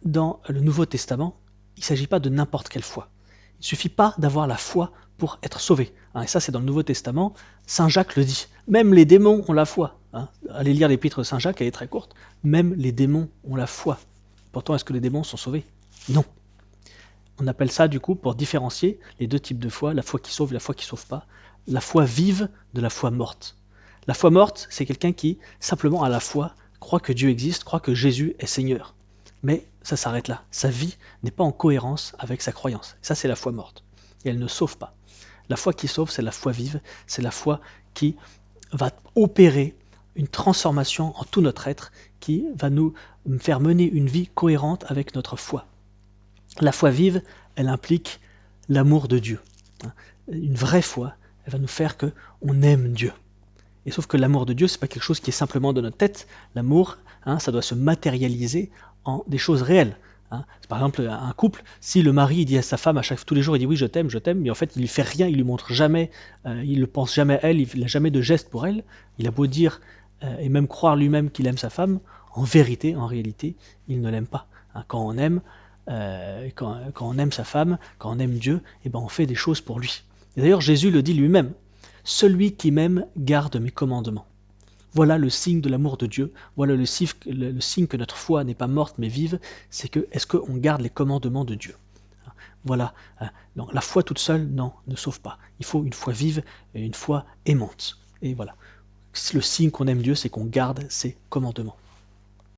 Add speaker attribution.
Speaker 1: dans le Nouveau Testament, il ne s'agit pas de n'importe quelle foi. Il ne suffit pas d'avoir la foi pour être sauvé. Et ça, c'est dans le Nouveau Testament. Saint Jacques le dit. Même les démons ont la foi. Allez lire l'épître de Saint Jacques, elle est très courte. Même les démons ont la foi. Pourtant, est-ce que les démons sont sauvés? Non. On appelle ça, du coup, pour différencier les deux types de foi, la foi qui sauve et la foi qui ne sauve pas, la foi vive de la foi morte. La foi morte, c'est quelqu'un qui, simplement à la foi, croit que Dieu existe, croit que Jésus est Seigneur. Mais ça s'arrête là. Sa vie n'est pas en cohérence avec sa croyance. Ça, c'est la foi morte. Et elle ne sauve pas. La foi qui sauve, c'est la foi vive, c'est la foi qui va opérer une transformation en tout notre être, qui va nous faire mener une vie cohérente avec notre foi. La foi vive, elle implique l'amour de Dieu. Une vraie foi, elle va nous faire qu'on aime Dieu. Et sauf que l'amour de Dieu, ce n'est pas quelque chose qui est simplement dans notre tête. L'amour, ça doit se matérialiser en des choses réelles. Par exemple, un couple, si le mari dit à sa femme tous les jours, il dit oui, je t'aime, mais en fait, il ne fait rien, il lui montre jamais, il ne pense jamais à elle, il n'a jamais de geste pour elle. Il a beau dire et même croire lui-même qu'il aime sa femme, en vérité, en réalité, il ne l'aime pas. Quand on aime, quand on aime sa femme, quand on aime Dieu, on fait des choses pour lui. Et d'ailleurs, Jésus le dit lui-même. Celui qui m'aime garde mes commandements. Voilà le signe de l'amour de Dieu, voilà le signe que notre foi n'est pas morte mais vive, c'est que est-ce qu'on garde les commandements de Dieu? Voilà. Donc, la foi toute seule, non, ne sauve pas. Il faut une foi vive et une foi aimante. Et voilà. Le signe qu'on aime Dieu, c'est qu'on garde ses commandements.